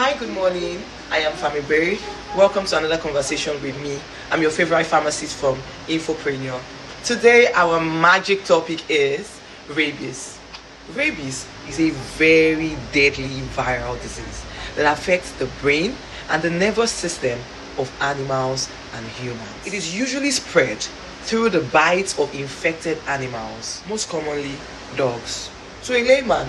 Hi, good morning. I am Fami Berry. Welcome to another conversation with me. I'm your favorite pharmacist from Infopreneur. Today, our magic topic is rabies. Rabies is a very deadly viral disease that affects the brain and the nervous system of animals and humans. It is usually spread through the bites of infected animals, most commonly dogs. To a layman,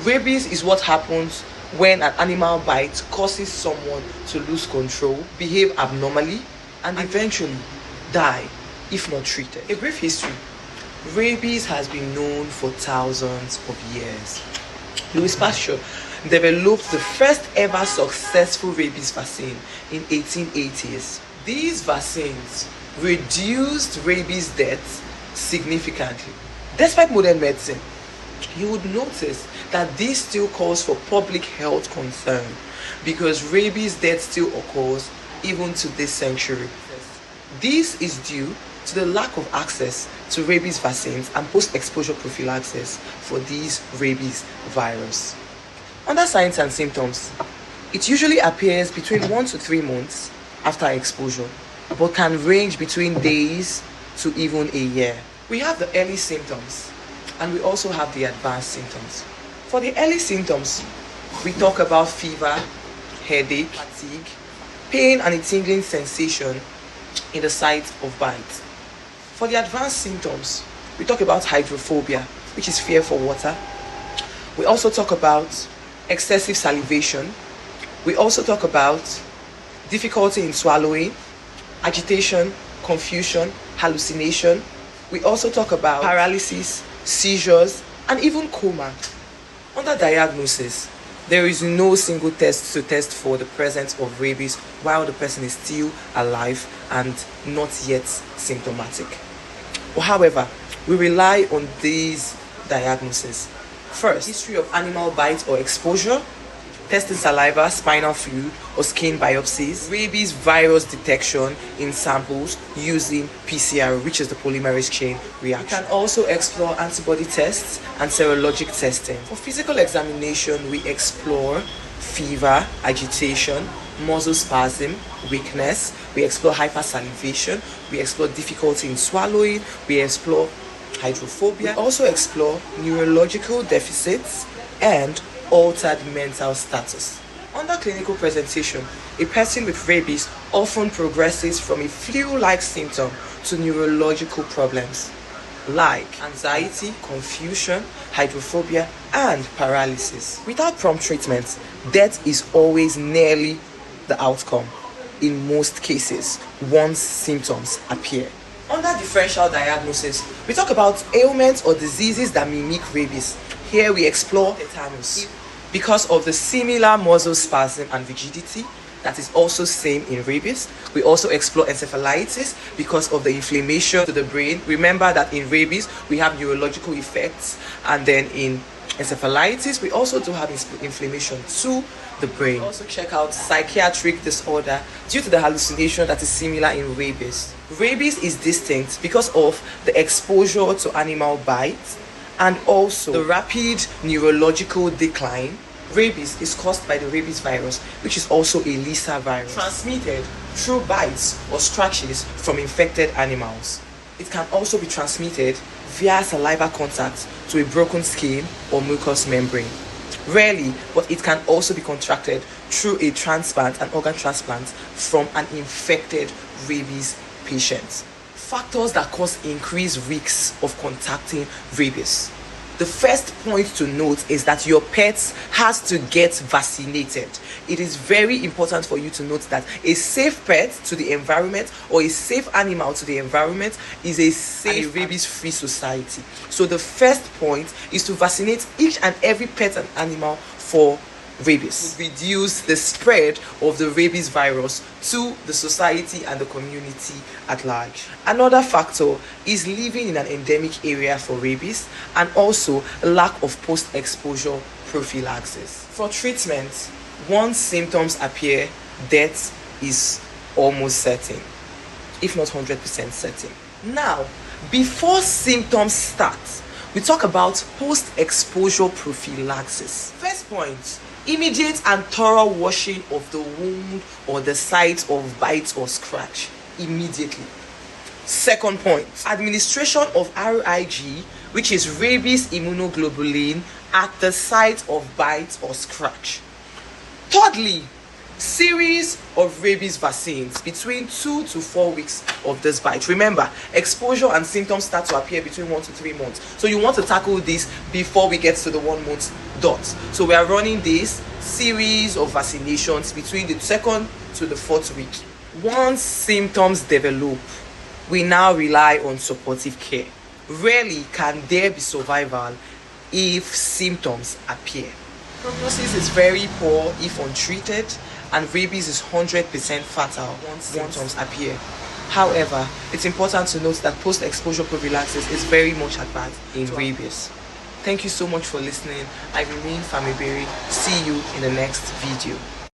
rabies is what happens when an animal bite causes someone to lose control, behave abnormally, and eventually die if not treated. A brief history. Rabies has been known for thousands of years. Louis Pasteur developed the first ever successful rabies vaccine in 1880s. These vaccines reduced rabies deaths significantly. Despite modern medicine, you would notice that this still calls for public health concern because rabies death still occurs even to this century. This is due to the lack of access to rabies vaccines and post-exposure prophylaxis for these rabies virus. Under signs and symptoms, it usually appears between 1 to 3 months after exposure, but can range between days to even a year. We have the early symptoms and we also have the advanced symptoms. For the early symptoms, we talk about fever, headache, fatigue, pain and a tingling sensation in the site of bite. For the advanced symptoms, we talk about hydrophobia, which is fear for water. We also talk about excessive salivation. We also talk about difficulty in swallowing, agitation, confusion, hallucination. We also talk about paralysis, seizures, and even coma. Under diagnosis, there is no single test to test for the presence of rabies while the person is still alive and not yet symptomatic. However, we rely on these diagnoses. First, history of animal bite or exposure, testing saliva, spinal fluid, or skin biopsies, rabies virus detection in samples using PCR, which is the polymerase chain reaction. We can also explore antibody tests and serologic testing. For physical examination, we explore fever, agitation, muscle spasm, weakness. We explore hypersalivation. We explore difficulty in swallowing. We explore hydrophobia. We also explore neurological deficits and altered mental status. Under clinical presentation, a person with rabies often progresses from a flu-like symptom to neurological problems like anxiety, confusion, hydrophobia, and paralysis. Without prompt treatment, death is always nearly the outcome in most cases once symptoms appear. Under differential diagnosis, we talk about ailments or diseases that mimic rabies. Here we explore tetanus because of the similar muscle spasm and rigidity that is also same in rabies. We also explore encephalitis because of the inflammation to the brain. Remember that in rabies we have neurological effects, and then in encephalitis we also do have inflammation to the brain. We also check out psychiatric disorder due to the hallucination that is similar in rabies. Rabies is distinct because of the exposure to animal bites and also the rapid neurological decline. Rabies is caused by the rabies virus, which is also a Lissa virus, transmitted through bites or scratches from infected animals. It can also be transmitted via saliva contact to a broken skin or mucous membrane. Rarely, but it can also be contracted through a transplant, an organ transplant from an infected rabies patient. Factors that cause increased risks of contacting rabies. The first point to note is that your pet has to get vaccinated. It is very important for you to note that a safe pet to the environment or a safe animal to the environment is a safe rabies-free society. So the first point is to vaccinate each and every pet and animal for rabies. Reduce the spread of the rabies virus to the society and the community at large. Another factor is living in an endemic area for rabies and also lack of post-exposure prophylaxis. For treatment, once symptoms appear, death is almost certain, if not 100% certain. Now, before symptoms start, we talk about post-exposure prophylaxis. First point, Immediate and thorough washing of the wound or the site of bite or scratch immediately. Second point, administration of RIG, which is rabies immunoglobulin, at the site of bite or scratch. Thirdly, series of rabies vaccines between 2 to 4 weeks of this bite. Remember, exposure and symptoms start to appear between 1 to 3 months. So you want to tackle this before we get to the 1 month dot. So we are running this series of vaccinations between the 2nd to the 4th week. Once symptoms develop, we now rely on supportive care. Rarely can there be survival if symptoms appear. Prognosis is very poor if untreated, and rabies is 100% fatal once symptoms appear. However, it's important to note that post-exposure prophylaxis is very much advanced in rabies. Thank you so much for listening. I remain Fami Berry. See you in the next video.